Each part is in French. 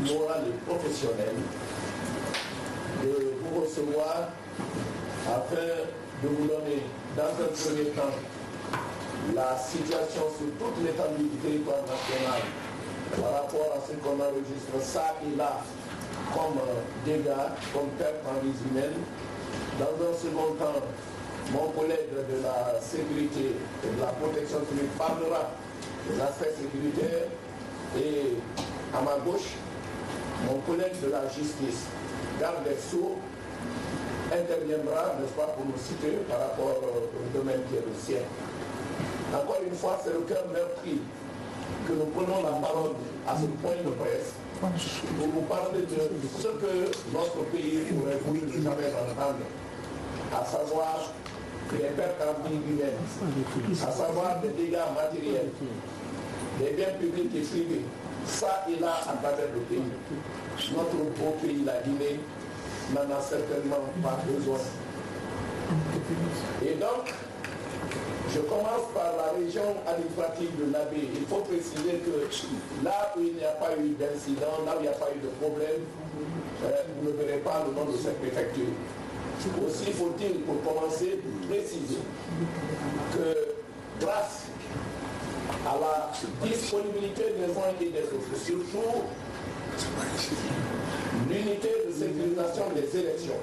moral et professionnel de vous recevoir afin de vous donner dans un premier temps la situation sur toute l'étendue du territoire national par rapport à ce qu'on enregistre ça et là comme dégâts, comme perte en vie humaine. Dans un second temps, mon collègue de la sécurité et de la protection civile parlera des aspects sécuritaires et à ma gauche, mon collègue de la justice, garde des Sceaux, interviendra, n'est-ce pas, pour nous citer par rapport au domaine qui est le sien. Encore une fois, c'est le cœur meurtri que nous prenons la parole à ce point de presse pour vous parler de ce que notre pays aurait voulu jamais entendre, à savoir les pertes en vie humaine, à savoir des dégâts matériels, des biens publics et privés, ça et là à travers le pays. Notre beau pays, la Guinée, n'en a certainement pas besoin. Et donc, je commence par la région administrative de l'Abbé. Il faut préciser que là où il n'y a pas eu d'incident, là où il n'y a pas eu de problème, vous ne verrez pas le nom de cette préfecture. Aussi faut-il, pour commencer, préciser que grâce à la disponibilité des uns et des autres, surtout l'unité de sécurisation des élections,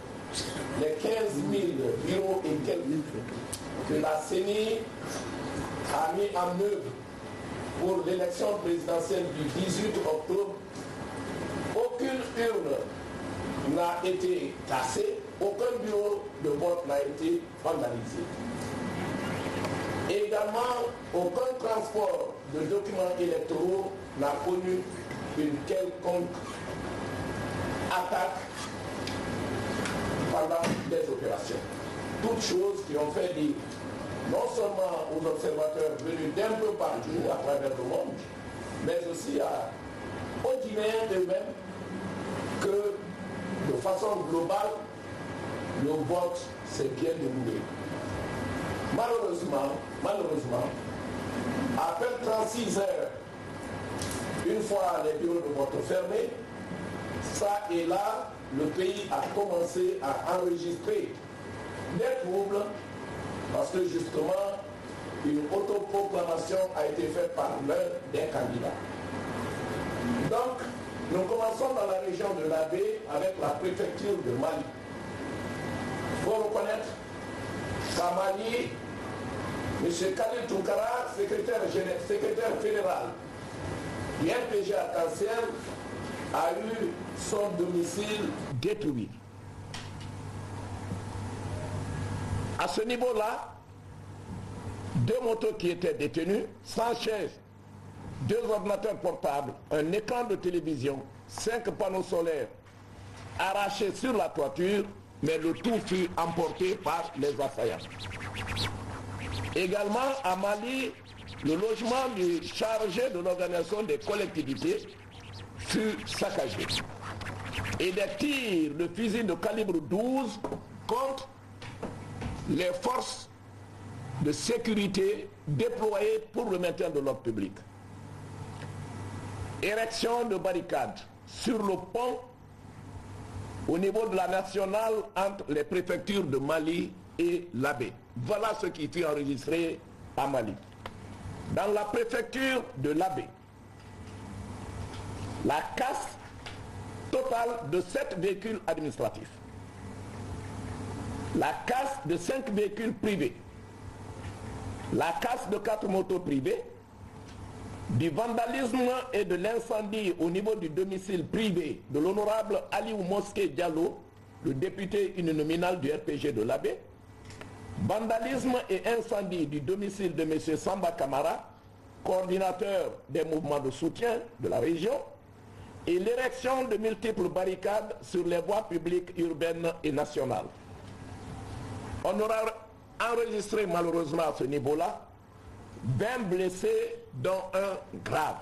les 15 000 bureaux et quelques que la CENI a mis en œuvre pour l'élection présidentielle du 18 octobre, aucune urne n'a été cassée, aucun bureau de vote n'a été vandalisé. Également, aucun transport de documents électoraux n'a connu une quelconque attaque pendant des opérations. Toutes choses qui ont fait dire, non seulement aux observateurs venus d'un peu partout à travers le monde, mais aussi aux Guinéens eux-mêmes, que de façon globale, le vote s'est bien déroulé. Malheureusement, à peine 36 heures, une fois les bureaux de vote fermés, ça et là, le pays a commencé à enregistrer des troubles parce que justement, une autoproclamation a été faite par l'un des candidats. Donc, nous commençons dans la région de l'Abbé avec la préfecture de Mali. Il faut reconnaître qu'à Mali, M. Khalil Toukara, secrétaire fédéral du RPG Arc-en-Ciel, a eu son domicile détruit. À ce niveau-là, 2 motos qui étaient détenues, 100 chaises, 2 ordinateurs portables, un écran de télévision, 5 panneaux solaires arrachés sur la toiture, mais le tout fut emporté par les assaillants. Également à Mali, le logement du chargé de l'organisation des collectivités fut saccagé. Et des tirs de fusil de calibre 12 contre les forces de sécurité déployées pour le maintien de l'ordre public. Érection de barricades sur le pont au niveau de la nationale entre les préfectures de Mali et l'Abbé. Voilà ce qui fut enregistré à Mali. Dans la préfecture de l'Abbé, la casse totale de 7 véhicules administratifs, la casse de 5 véhicules privés, la casse de 4 motos privées, du vandalisme et de l'incendie au niveau du domicile privé de l'honorable Aliou Mosquée Diallo, le député uninominal du RPG de l'Abbé, vandalisme et incendie du domicile de M. Samba Kamara, coordinateur des mouvements de soutien de la région, et l'érection de multiples barricades sur les voies publiques urbaines et nationales. On aura enregistré malheureusement à ce niveau-là 20 blessés dont un grave.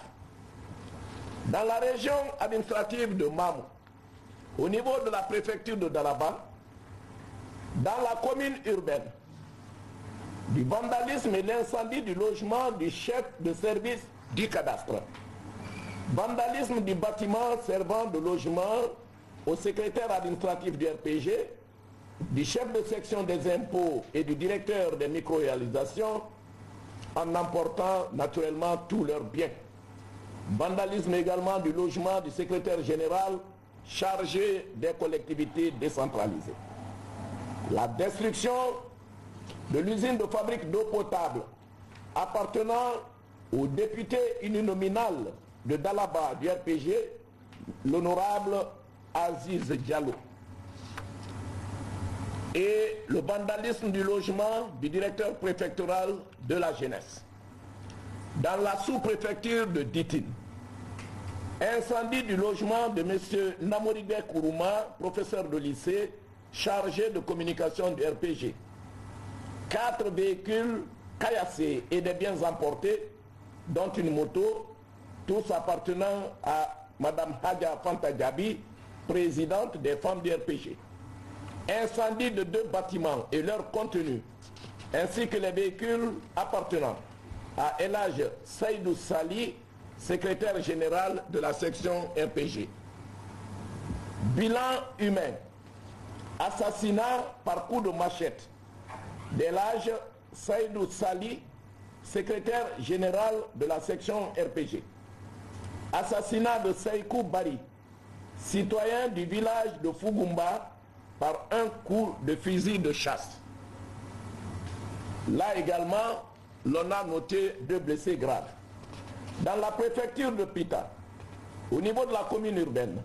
Dans la région administrative de Mamou, au niveau de la préfecture de Dalaba, dans la commune urbaine, du vandalisme et l'incendie du logement du chef de service du cadastre. Vandalisme du bâtiment servant de logement au secrétaire administratif du RPG, du chef de section des impôts et du directeur des micro-réalisations, en emportant naturellement tous leurs biens. Vandalisme également du logement du secrétaire général chargé des collectivités décentralisées. La destruction de l'usine de fabrique d'eau potable appartenant au député uninominal de Dalaba du RPG, l'honorable Aziz Diallo. Et le vandalisme du logement du directeur préfectoral de la jeunesse. Dans la sous-préfecture de Ditine, incendie du logement de M. Namorigbe Kourouma, professeur de lycée, chargé de communication du RPG. 4 véhicules caillassés et des biens emportés, dont une moto, tous appartenant à Mme Hadja Fanta Diaby, présidente des femmes du RPG. Incendie de 2 bâtiments et leur contenu, ainsi que les véhicules appartenant à Elhaj Saïdou Sali, secrétaire général de la section RPG. Bilan humain. Assassinat par coup de machette d'Elhaj Saïdou Sali, secrétaire général de la section RPG. Assassinat de Seikou Bari, citoyen du village de Fugumba, par un coup de fusil de chasse. Là également, l'on a noté 2 blessés graves. Dans la préfecture de Pita, au niveau de la commune urbaine,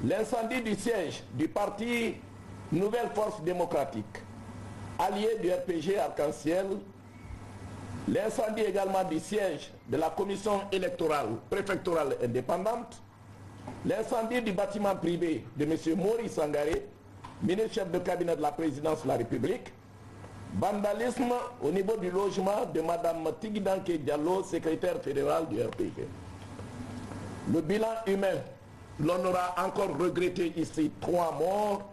l'incendie du siège du parti Nouvelle Force Démocratique, allié du RPG Arc-en-Ciel, l'incendie également du siège de la commission électorale préfectorale indépendante, l'incendie du bâtiment privé de M. Maurice Sangaré, ministre-chef de cabinet de la présidence de la République, vandalisme au niveau du logement de Mme Tigidanke Diallo, secrétaire fédérale du RPG. Le bilan humain, l'on aura encore regretté ici 3 morts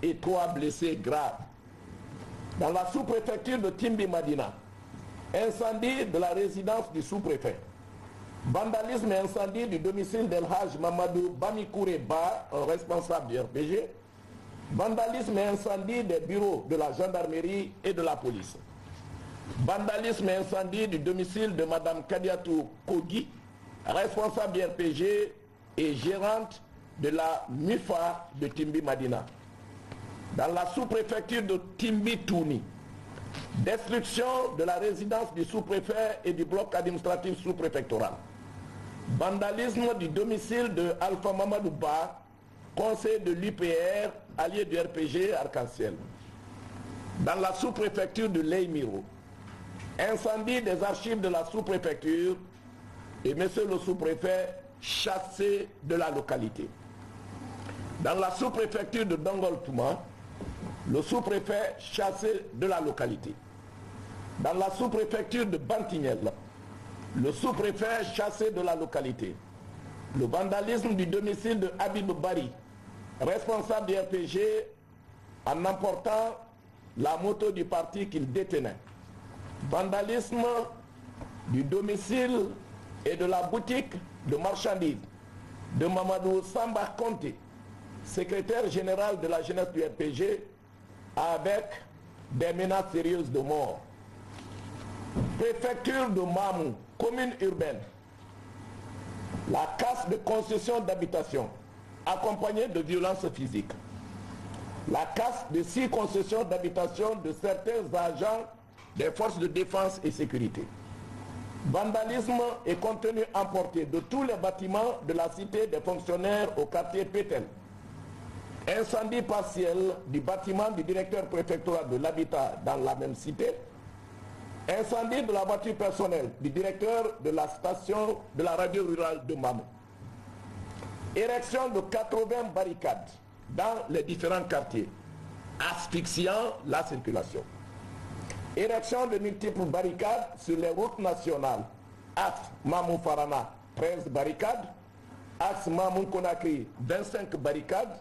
et 3 blessés graves. Dans la sous-préfecture de Timbi Madina, incendie de la résidence du sous-préfet. Vandalisme et incendie du domicile d'Elhaj Mamadou Bamikoure Ba, un responsable du RPG. Vandalisme et incendie des bureaux de la gendarmerie et de la police. Vandalisme et incendie du domicile de Mme Kadiatou Kogi, responsable du RPG et gérante de la MUFA de Timbi Madina. Dans la sous-préfecture de Timbi Touni, destruction de la résidence du sous-préfet et du bloc administratif sous-préfectoral. Vandalisme du domicile de Alpha Mamadou Ba, conseiller de l'UPR, allié du RPG Arc-en-Ciel. Dans la sous-préfecture de Leimiro, incendie des archives de la sous-préfecture et monsieur le sous-préfet chassé de la localité. Dans la sous-préfecture de Dongol-Touma, le sous-préfet chassé de la localité. Dans la sous-préfecture de Bantignel, le sous-préfet chassé de la localité. Le vandalisme du domicile de Habib Bari, responsable du RPG, en emportant la moto du parti qu'il détenait. Vandalisme du domicile et de la boutique de marchandises de Mamadou Samba Conté, secrétaire général de la jeunesse du RPG, avec des menaces sérieuses de mort. Préfecture de Mamou, commune urbaine. La casse de concession d'habitation, accompagnée de violences physiques. La casse de 6 concessions d'habitation de certains agents des forces de défense et sécurité. Vandalisme et contenu emporté de tous les bâtiments de la cité des fonctionnaires au quartier Pétel. Incendie partiel du bâtiment du directeur préfectoral de l'habitat dans la même cité. Incendie de la voiture personnelle du directeur de la station de la radio rurale de Mamou. Érection de 80 barricades dans les différents quartiers, asphyxiant la circulation. Érection de multiples barricades sur les routes nationales. Axe Mamou-Farana, 13 barricades. Axe Mamou-Konakri, 25 barricades.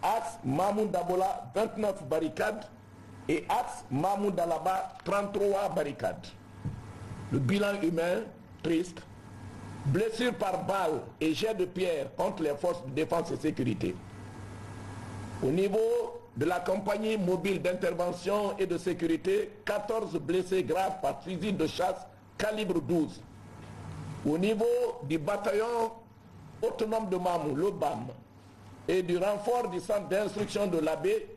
Axe Mamou-Dabola, 29 barricades. Et axe Mamou-Dalaba, 33 barricades. Le bilan humain, triste, blessures par balle et jets de pierre contre les forces de défense et sécurité. Au niveau de la compagnie mobile d'intervention et de sécurité, 14 blessés graves par fusil de chasse calibre 12. Au niveau du bataillon autonome de Mamou, le BAM, et du renfort du centre d'instruction de l'Abbé,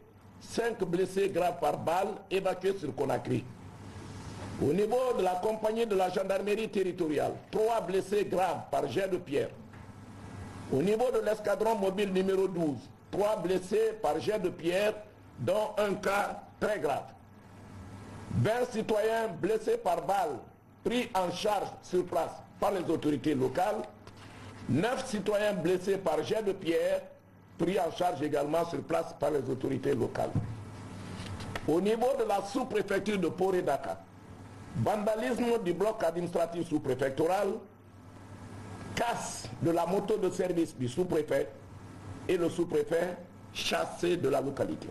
5 blessés graves par balle évacués sur Conakry. Au niveau de la compagnie de la gendarmerie territoriale, 3 blessés graves par jet de pierre. Au niveau de l'escadron mobile numéro 12, 3 blessés par jet de pierre, dont un cas très grave. 20 citoyens blessés par balle, pris en charge sur place par les autorités locales. 9 citoyens blessés par jet de pierre, pris en charge également sur place par les autorités locales. Au niveau de la sous-préfecture de Poré-Dakar, vandalisme du bloc administratif sous-préfectoral, casse de la moto de service du sous-préfet et le sous-préfet chassé de la localité.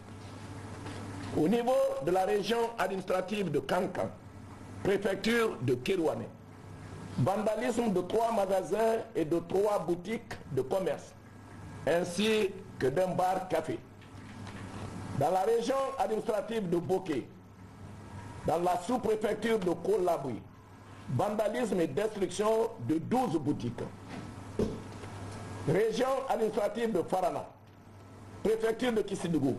Au niveau de la région administrative de Kankan, préfecture de Kérouané, vandalisme de 3 magasins et de 3 boutiques de commerce, ainsi que d'un bar café. Dans la région administrative de Boké, dans la sous-préfecture de Kolabui, vandalisme et destruction de 12 boutiques. Région administrative de Farana, préfecture de Kissidougou,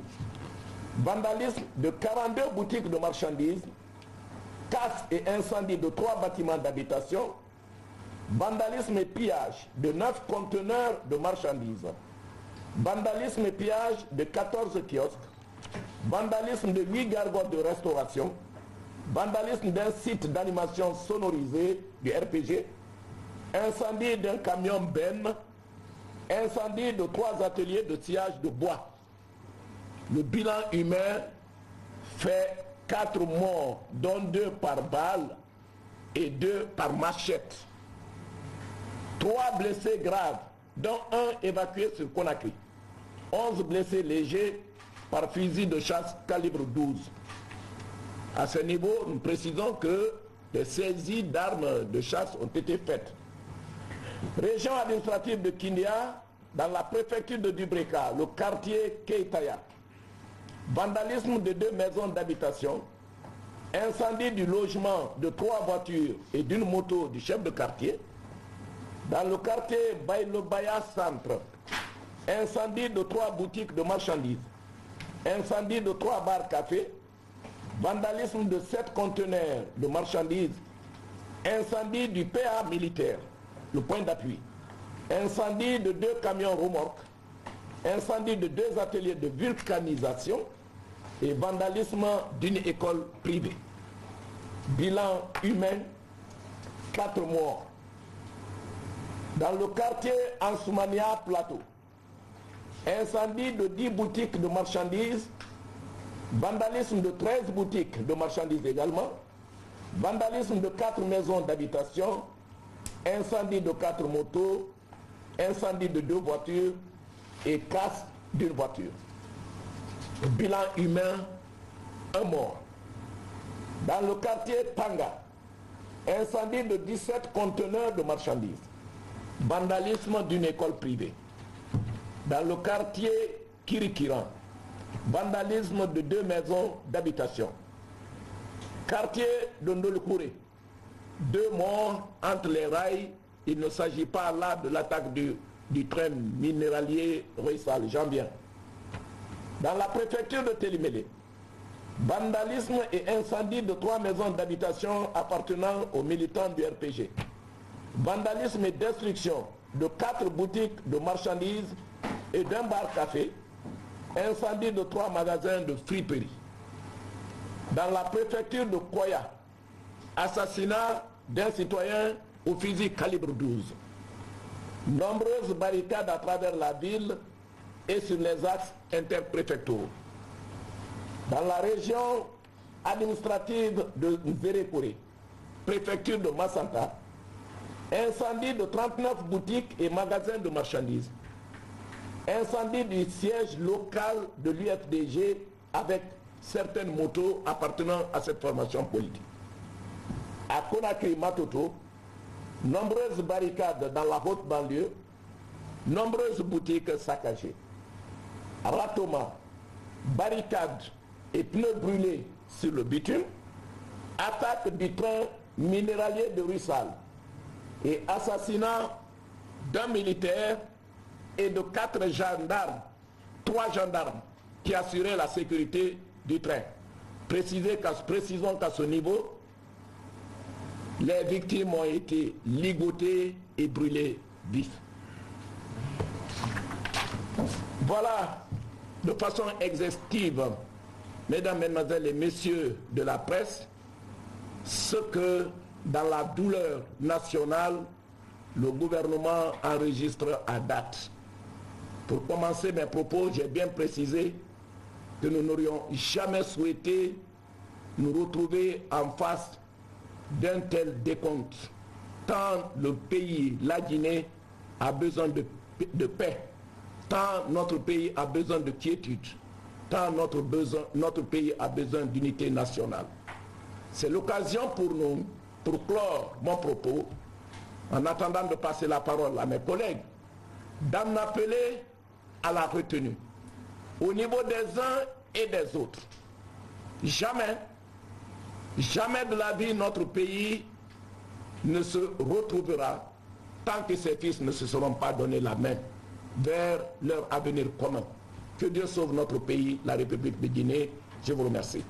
vandalisme de 42 boutiques de marchandises, casse et incendie de 3 bâtiments d'habitation, vandalisme et pillage de 9 conteneurs de marchandises, vandalisme et pillage de 14 kiosques, vandalisme de 8 gargotes de restauration, vandalisme d'un site d'animation sonorisée du RPG, incendie d'un camion Ben, incendie de 3 ateliers de sciage de bois. Le bilan humain fait 4 morts, dont 2 par balle et 2 par machette. 3 blessés graves, dont 1 évacué sur Conakry. 11 blessés légers par fusil de chasse calibre 12. À ce niveau, nous précisons que des saisies d'armes de chasse ont été faites. Région administrative de Kindia, dans la préfecture de Dubreka, le quartier Keitaya. Vandalisme de 2 maisons d'habitation, incendie du logement de 3 voitures et d'une moto du chef de quartier. Dans le quartier Bailobaya Centre, incendie de 3 boutiques de marchandises, incendie de 3 bars cafés, vandalisme de 7 conteneurs de marchandises, incendie du PA militaire, le point d'appui, incendie de 2 camions remorques, incendie de 2 ateliers de vulcanisation et vandalisme d'une école privée. Bilan humain, 4 morts. Dans le quartier Ansoumania Plateau, incendie de 10 boutiques de marchandises, vandalisme de 13 boutiques de marchandises également, vandalisme de 4 maisons d'habitation, incendie de 4 motos, incendie de 2 voitures et casse d'une voiture. Bilan humain, 1 mort. Dans le quartier Panga, incendie de 17 conteneurs de marchandises, vandalisme d'une école privée. Dans le quartier Kirikiran, vandalisme de 2 maisons d'habitation. Quartier de Ndolkouré, 2 morts entre les rails. Il ne s'agit pas là de l'attaque du train minéralier Roissal, j'en viens. Dans la préfecture de Télimélé, vandalisme et incendie de 3 maisons d'habitation appartenant aux militants du RPG. Vandalisme et destruction de 4 boutiques de marchandises et d'un bar café. Incendie de 3 magasins de friperie. Dans la préfecture de Koya, assassinat d'un citoyen au fusil calibre 12. Nombreuses barricades à travers la ville et sur les axes interpréfectoraux. Dans la région administrative de Nzérékoré, préfecture de Massanta, incendie de 39 boutiques et magasins de marchandises. Incendie du siège local de l'UFDG avec certaines motos appartenant à cette formation politique. À Conakry Matoto, nombreuses barricades dans la haute banlieue, nombreuses boutiques saccagées. Ratoma, barricades et pneus brûlés sur le bitume, attaque du train minéralier de Russal et assassinat d'un militaire et de 4 gendarmes, 3 gendarmes qui assuraient la sécurité du train. Précisons qu'à ce niveau, les victimes ont été ligotées et brûlées vifs. Voilà, de façon exhaustive, mesdames, mesdemoiselles et messieurs de la presse, ce que, dans la douleur nationale, le gouvernement enregistre à date. Pour commencer mes propos, j'ai bien précisé que nous n'aurions jamais souhaité nous retrouver en face d'un tel décompte, tant le pays, la Guinée, a besoin de paix, tant notre pays a besoin de quiétude, tant notre pays a besoin d'unité nationale. C'est l'occasion pour nous, pour clore mon propos, en attendant de passer la parole à mes collègues, d'en appeler à la retenue, au niveau des uns et des autres. Jamais, jamais de la vie notre pays ne se retrouvera tant que ses fils ne se seront pas donné la main vers leur avenir commun. Que Dieu sauve notre pays, la République de Guinée. Je vous remercie.